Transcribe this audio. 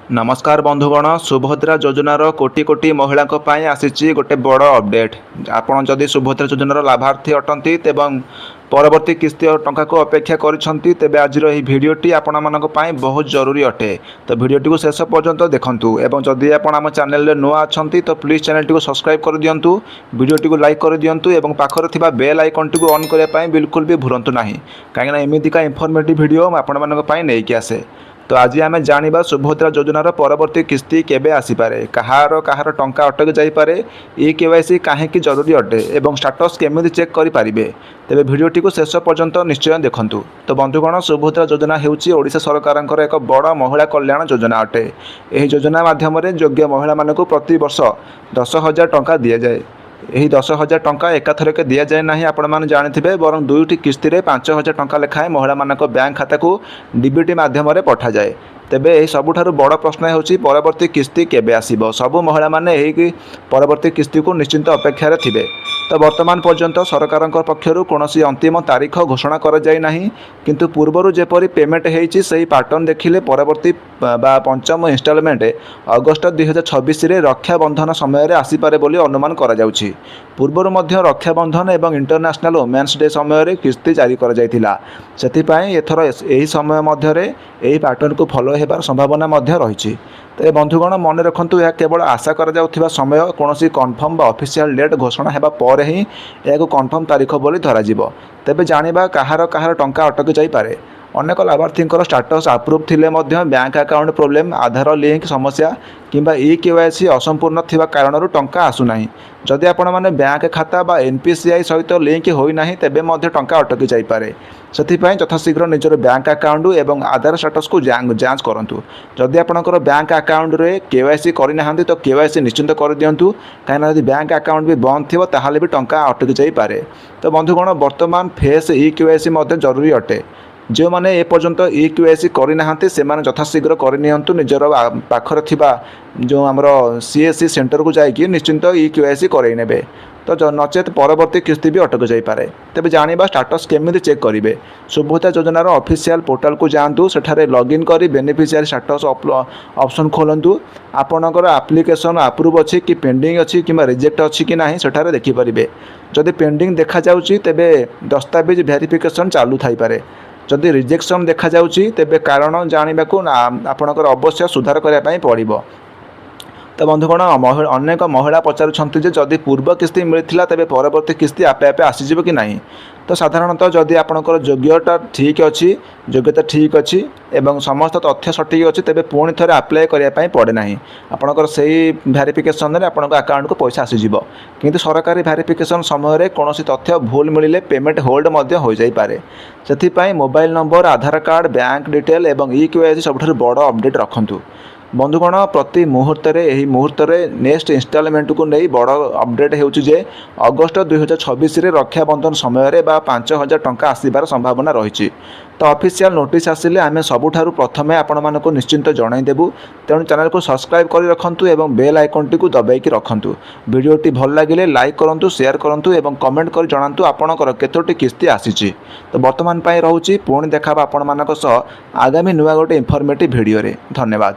नमस्कार बंधुगण सुभद्रा योजनार कोटी कोटी महिला आसी गोटे बड़ अपडेट। आपड़ जदि सुभद्रा योजनार लाभार्थी अटंती तेबं परवर्ती किस्ती टंका को अपेक्षा करिसेंती तेबे आज भिडटी आपण मानक बहुत जरूरी अटे। तो भिडटी को शेष पर्यंत देखंतु एवं जदि आपण आम चैनल नुआ अछंती तो प्लीज चैनल टी को सब्सक्राइब कर दियंतु, भिडटी को लाइक कर दियंतु एवं पाखर थिबा बेल आइकन टी को ऑन करने बिल्कुल भी भूलंतु नाही, कहीं एमितिका इनफॉर्मेटिव वीडियो आपण मानक नहीं आसे। तो आज आम जाना सुभद्रा योजनार परवर्ती किस्ती केबे आसीपारे, कहार टंका अटक जाईपारे, ई केवाईसी कहीं जरूरी अटे एवं स्टाटस केमिति चेक करेंगे। तेरे भिडटी को शेष पर्यंत निश्चय देखंतु। तो बंधुगण सुभद्रा योजना हेउची ओडिशा सरकारंकर एक बड़ महिला कल्याण योजना अटे। यह योजना माध्यम योग्य महिला मानक प्रति वर्ष 10,000 टंका दि जाए। यही 10,000 टंका एकाथरके दि जाए ना, आपण मैंने जानते बरं दुईटी किस्ती 5,000 टंका लेखाएं महिला मानक बैंक खाता को डीबीटी माध्यम पठा जाए। तेबे यही सबुठारु बड़ प्रश्न होची परवर्ती किस्ती केबे आसीबो। सबु महिला माने यही परवर्ती किस्ती को निश्चिंत अपेक्षा थिबे। तो वर्तमान पर्यंत सरकार पक्षर कौन अंतिम तारीख घोषणा कर जाई नाही, किंतु पूर्वर जेपरी पेमेंट होईची सही पैटर्न देखिले परवर्ती पंचम इन्स्टॉलमेंट अगस्ट 2026 रे रक्षाबंधन समय आसीपारे बोली अनुमान करा जाउछि। पूर्वर मध्य रक्षाबंधन एवं इंटरनेशनल वुमेन्स डे समय किस्ती जारी कर जाइथिला। सेथिपाई एथर एही समय मध्य यही पैटर्न को फॉलो हेबार संभावना मध्य रही। तो बंधुगण मन रखु, यह केवल आशा कर समय कौन कन्फर्म ऑफिशियल डेट घोषणा होगा पर ही यह कन्फर्म तारीख बोली धराजिबो। तेबे जानिबा कहार टंका अटक जाईपारे। अनेक लाभार्थी स्टाटस आप्रुव थिले मध्य बैंक अकाउंट प्रोब्लेम, आधार लिंक समस्या किंबा ई केवाईसी असंपूर्ण थिबा कारणरू टंका आसुना। जदि आपण माने बैंक खाता बा एनपीसीआई सहित लिंक होइना तेबे मध्य टंका अटकी जाईपारे। सेथिपाई यथाशीघ्र निजर बैंक अकाउंट एवं आधार स्टाटस को जांच करंतु। जदि आपणकर बैंक अकाउंट रे केवाईसी करिनाहांती तो केवाईसी निश्चिंत कर दियंतु, काहेना यदि बैंक अकाउंट भी बंद थिबो ताहाले भी टंका अटकी जाईपारे। तो बंधुगण वर्तमान फेस ई केवाईसी मध्य जरूरी अटे। जो मैंने ए पर्यंत ई केवाईसी करना से यथाशीघ्र करनियंतु, निजर पाखर थिबा जो आमर सीएससी सेंटर को जाइए निश्चिंत ई केवाईसी करई नेबे। तो नचेत परवर्ती किस्ती भी अटक जाईपारे। तेज जाना स्टाटस केमिति चेक करेंगे। सुभद्रा योजनार ऑफिशियल पोर्टल को जातु, सेठारे लॉगिन करी बेनिफिशियरी स्टाटस ऑप्शन खोलंतु। आपणकर एप्लिकेशन अप्रूव अच्छी कि पेंडिंग अच्छी कि रिजेक्ट अच्छी कि ना सेठारे देखिपारे। जदि पेंडिंग देखा जाउची तेबे दस्तावेज वेरिफिकेशन चालू थाई पारे। जदि रिजेक्शन देखा जाउची तेबे कारण जानिबाकू आपणकर अवश्य सुधार करने पड़िबो। तो बंधुगण अनेक महिला पचारुछंती जे जदि पूर्व किस्ती मिलथिला तेबे परवर्ती किस्ती आपे आपे आसीजिबो कि नाही। तो साधारणतः जदि आपणकर योग्यता ठीक अच्छी एवं समस्त तथ्य सठिक अच्छी तेबे पुणी थरे अप्लाई करने पड़े ना। आपणकर सही वेरिफिकेशन रे आपणकर अकाउंट को पैसा आसीजिबो, किंतु सरकारी वेरिफिकेशन समय कौन तथ्य भूल मिले पेमेंट होल्ड मध्य हो जाई पारे। सेथिपाई मोबाइल नंबर, आधार कार्ड, बैंक डिटेल एवं ई केवाईसी सबुठारु बड़ अपडेट रखंतु। बंधुगण प्रति मुहूर्त नेक्स्ट इन्स्टॉलमेंट को नहीं बड़ अपडेट होचे अगस्ट 2026 रे रक्षाबंधन समय 5,000 टंका आसबार संभावना रही। तो ऑफिशियल नोटिस आसिले आम सबुठारु प्रथमे आपण मानक निश्चिंत जनईदेबू। तेणु चैनल को सब्सक्राइब कर रखंतु एवं बेल आइकन टी को दबाई रखंतु। वीडियोटी भल लगिले लाइक करंतु, शेयर करंतु एवं कमेंट कर जणांतु आपणकर केतोटी किस्ती आसीची। तो वर्तमान पई रहूची, पुणी देखा आपण मानक सह आगामी नुआ गोटे इनफॉर्मेटिव वीडियो रे। धन्यवाद।